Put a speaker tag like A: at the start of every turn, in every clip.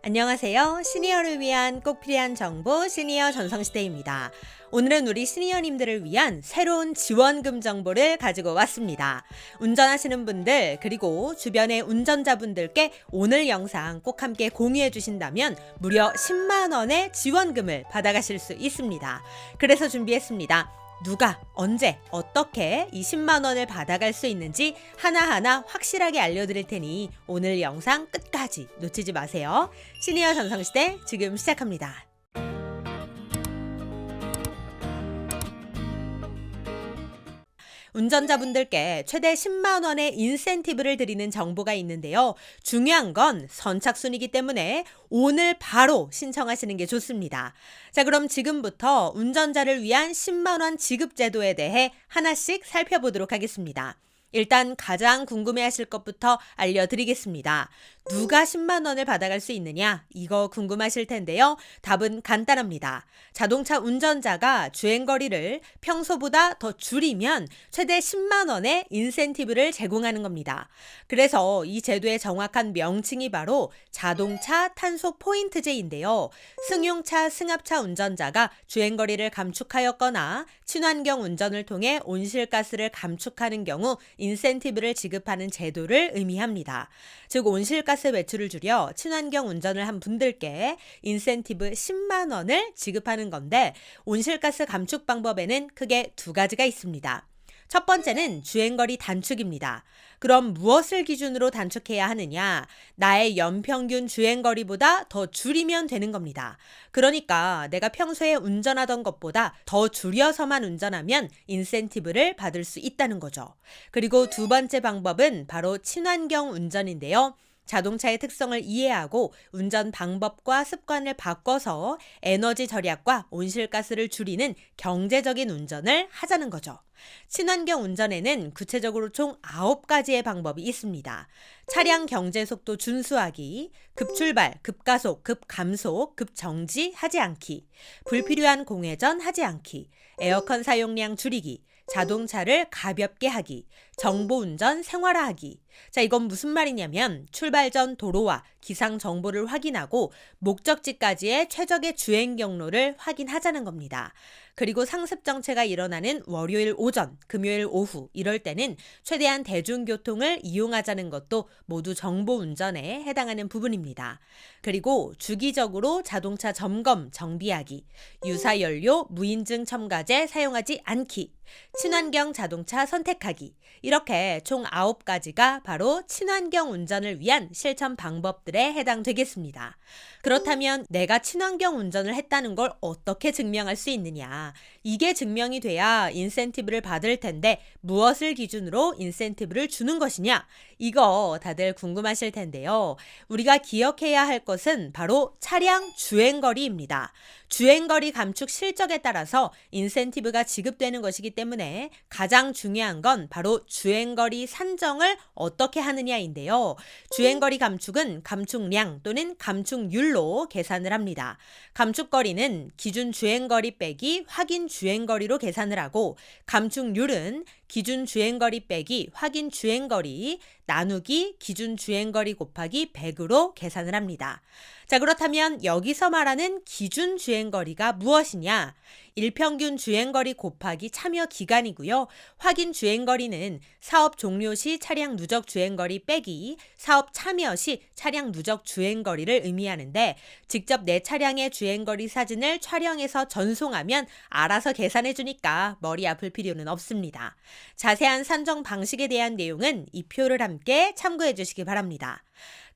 A: 안녕하세요. 시니어를 위한 꼭 필요한 정보 시니어 전성시대입니다. 오늘은 우리 시니어님들을 위한 새로운 지원금 정보를 가지고 왔습니다. 운전하시는 분들 그리고 주변의 운전자분들께 오늘 영상 꼭 함께 공유해 주신다면 무려 10만 원의 지원금을 받아가실 수 있습니다. 그래서 준비했습니다. 누가, 언제, 어떻게 이 10만 원을 받아갈 수 있는지 하나하나 확실하게 알려드릴 테니 오늘 영상 끝까지 놓치지 마세요. 시니어 전성시대 지금 시작합니다. 운전자분들께 최대 10만 원의 인센티브를 드리는 정보가 있는데요. 중요한 건 선착순이기 때문에 오늘 바로 신청하시는 게 좋습니다. 자, 그럼 지금부터 운전자를 위한 10만 원 지급 제도에 대해 하나씩 살펴보도록 하겠습니다. 일단 가장 궁금해하실 것부터 알려드리겠습니다. 누가 10만 원을 받아갈 수 있느냐? 이거 궁금하실 텐데요. 답은 간단합니다. 자동차 운전자가 주행거리를 평소보다 더 줄이면 최대 10만 원의 인센티브를 제공하는 겁니다. 그래서 이 제도의 정확한 명칭이 바로 자동차 탄소 포인트제인데요. 승용차, 승합차 운전자가 주행거리를 감축하였거나 친환경 운전을 통해 온실가스를 감축하는 경우 인센티브를 지급하는 제도를 의미합니다. 즉 온실가스 배출을 줄여 친환경 운전을 한 분들께 인센티브 10만 원을 지급하는 건데 온실가스 감축 방법에는 크게 두 가지가 있습니다. 첫 번째는 주행거리 단축입니다. 그럼 무엇을 기준으로 단축해야 하느냐? 나의 연평균 주행거리보다 더 줄이면 되는 겁니다. 그러니까 내가 평소에 운전하던 것보다 더 줄여서만 운전하면 인센티브를 받을 수 있다는 거죠. 그리고 두 번째 방법은 바로 친환경 운전인데요. 자동차의 특성을 이해하고 운전 방법과 습관을 바꿔서 에너지 절약과 온실가스를 줄이는 경제적인 운전을 하자는 거죠. 친환경 운전에는 구체적으로 총 9가지의 방법이 있습니다. 차량 경제 속도 준수하기, 급출발, 급가속, 급감속, 급정지 하지 않기, 불필요한 공회전 하지 않기, 에어컨 사용량 줄이기, 자동차를 가볍게 하기, 정보운전 생활화하기. 자, 이건 무슨 말이냐면 출발 전 도로와 기상 정보를 확인하고 목적지까지의 최적의 주행 경로를 확인하자는 겁니다. 그리고 상습 정체가 일어나는 월요일 오전, 금요일 오후 이럴 때는 최대한 대중교통을 이용하자는 것도 모두 정보운전에 해당하는 부분입니다. 그리고 주기적으로 자동차 점검, 정비하기, 유사연료, 무인증 첨가제 사용하지 않기, 친환경 자동차 선택하기 이렇게 총 9가지가 바로 친환경 운전을 위한 실천 방법들에 해당되겠습니다. 그렇다면 내가 친환경 운전을 했다는 걸 어떻게 증명할 수 있느냐? 이게 증명이 돼야 인센티브를 받을 텐데 무엇을 기준으로 인센티브를 주는 것이냐? 이거 다들 궁금하실 텐데요. 우리가 기억해야 할 것은 바로 차량 주행거리입니다. 주행거리 감축 실적에 따라서 인센티브가 지급되는 것이기 때문에 가장 중요한 건 바로 주행거리 산정을 어떻게 하느냐인데요. 주행거리 감축은 감축량 또는 감축률로 계산을 합니다. 감축거리는 기준 주행거리 빼기 확인 주행거리로 계산을 하고 감축률은 기준 주행거리 빼기 확인 주행거리 나누기 기준 주행거리 곱하기 100으로 계산을 합니다. 자, 그렇다면 여기서 말하는 기준 주행거리가 무엇이냐? 일평균 주행거리 곱하기 참여 기간이고요. 확인 주행거리는 사업 종료 시 차량 누적 주행거리 빼기 사업 참여 시 차량 누적 주행거리를 의미하는데 직접 내 차량의 주행거리 사진을 촬영해서 전송하면 알아서 계산해 주니까 머리 아플 필요는 없습니다. 자세한 산정 방식에 대한 내용은 이 표를 함께 참고해 주시기 바랍니다.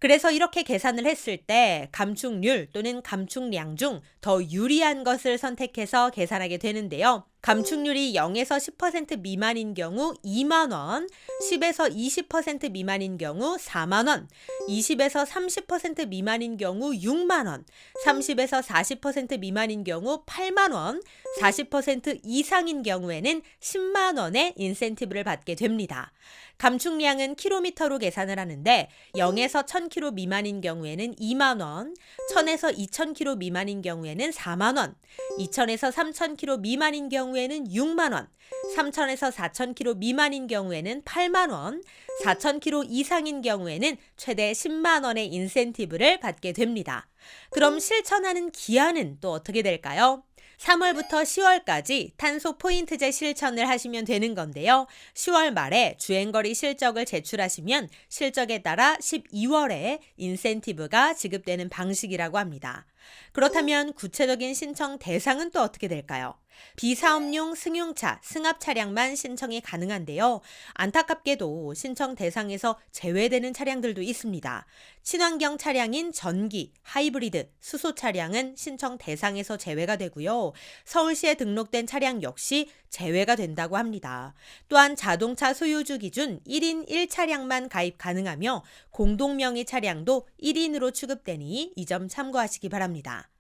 A: 그래서 이렇게 계산을 했을 때 감축률 또는 감축량 중 더 유리한 것을 선택해서 계산하게 되는데요. 감축률이 0에서 10% 미만인 경우 2만 원, 10에서 20% 미만인 경우 4만 원, 20에서 30% 미만인 경우 6만 원, 30에서 40% 미만인 경우 8만 원, 40% 이상인 경우에는 10만 원의 인센티브를 받게 됩니다. 감축량은 킬로미터로 계산을 하는데 0에서 1000km 미만인 경우에는 2만 원, 1000에서 2000km 미만인 경우에는 4만 원, 2000에서 3000km 미만인 경우 경우에는 6만 원, 3,000에서 4,000km 미만인 경우에는 8만 원, 4,000km 이상인 경우에는 최대 10만 원의 인센티브를 받게 됩니다. 그럼 실천하는 기한은 또 어떻게 될까요? 3월부터 10월까지 탄소 포인트제 실천을 하시면 되는 건데요. 10월 말에 주행거리 실적을 제출하시면 실적에 따라 12월에 인센티브가 지급되는 방식이라고 합니다. 그렇다면 구체적인 신청 대상은 또 어떻게 될까요? 비사업용 승용차, 승합 차량만 신청이 가능한데요. 안타깝게도 신청 대상에서 제외되는 차량들도 있습니다. 친환경 차량인 전기, 하이브리드, 수소 차량은 신청 대상에서 제외가 되고요. 서울시에 등록된 차량 역시 제외가 된다고 합니다. 또한 자동차 소유주 기준 1인 1차량만 가입 가능하며 공동명의 차량도 1인으로 취급되니 이 점 참고하시기 바랍니다.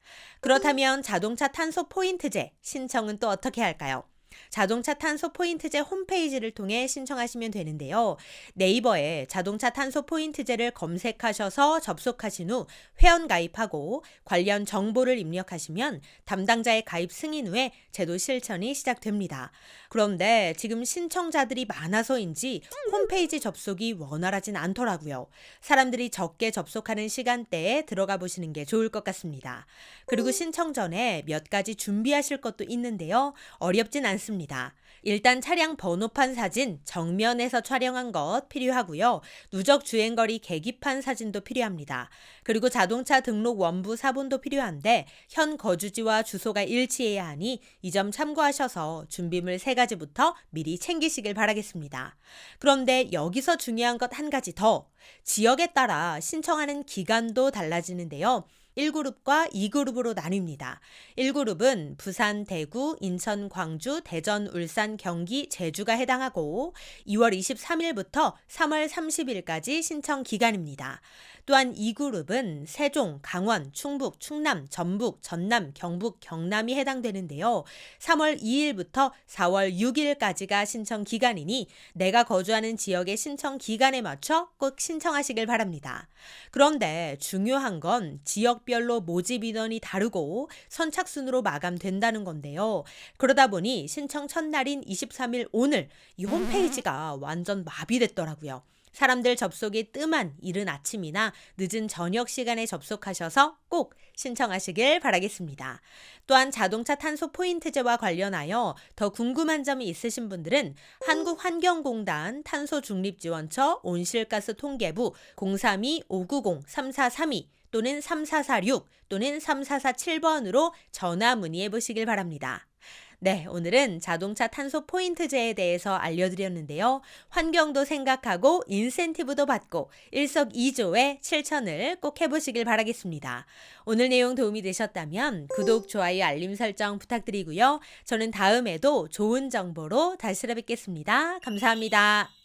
A: 그렇다면 자동차 탄소 포인트제 신청은 또 어떻게 할까요? 자동차 탄소 포인트제 홈페이지를 통해 신청하시면 되는데요. 네이버에 자동차 탄소 포인트제를 검색하셔서 접속하신 후 회원 가입하고 관련 정보를 입력하시면 담당자의 가입 승인 후에 제도 실천이 시작됩니다. 그런데 지금 신청자들이 많아서인지 홈페이지 접속이 원활하진 않더라고요. 사람들이 적게 접속하는 시간대에 들어가 보시는 게 좋을 것 같습니다. 그리고 신청 전에 몇 가지 준비하실 것도 있는데요. 어렵진 않습니다. 일단 차량 번호판 사진 정면에서 촬영한 것 필요하고요. 누적 주행거리 계기판 사진도 필요합니다. 그리고 자동차 등록 원부 사본도 필요한데 현 거주지와 주소가 일치해야 하니 이 점 참고하셔서 준비물 3가지부터 미리 챙기시길 바라겠습니다. 그런데 여기서 중요한 것 한 가지 더. 지역에 따라 신청하는 기간도 달라지는데요. 1그룹과 2그룹으로 나뉩니다. 1그룹은 부산, 대구, 인천, 광주, 대전, 울산, 경기, 제주가 해당하고 2월 23일부터 3월 30일까지 신청 기간입니다. 또한 2그룹은 세종, 강원, 충북, 충남, 전북, 전남, 경북, 경남이 해당되는데요. 3월 2일부터 4월 6일까지가 신청 기간이니 내가 거주하는 지역의 신청 기간에 맞춰 꼭 신청하시길 바랍니다. 그런데 중요한 건 지역별로 모집 인원이 다르고 선착순으로 마감된다는 건데요. 그러다 보니 신청 첫날인 23일 오늘 이 홈페이지가 완전 마비됐더라고요. 사람들 접속이 뜸한 이른 아침이나 늦은 저녁 시간에 접속하셔서 꼭 신청하시길 바라겠습니다. 또한 자동차 탄소 포인트제와 관련하여 더 궁금한 점이 있으신 분들은 한국환경공단 탄소중립지원처 온실가스 통계부 032-590-3432 또는 3446 또는 3447번으로 전화 문의해 보시길 바랍니다. 네, 오늘은 자동차 탄소 포인트제에 대해서 알려드렸는데요. 환경도 생각하고 인센티브도 받고 일석이조의 실천을 꼭 해보시길 바라겠습니다. 오늘 내용 도움이 되셨다면 구독, 좋아요, 알림 설정 부탁드리고요. 저는 다음에도 좋은 정보로 다시 찾아뵙겠습니다. 감사합니다.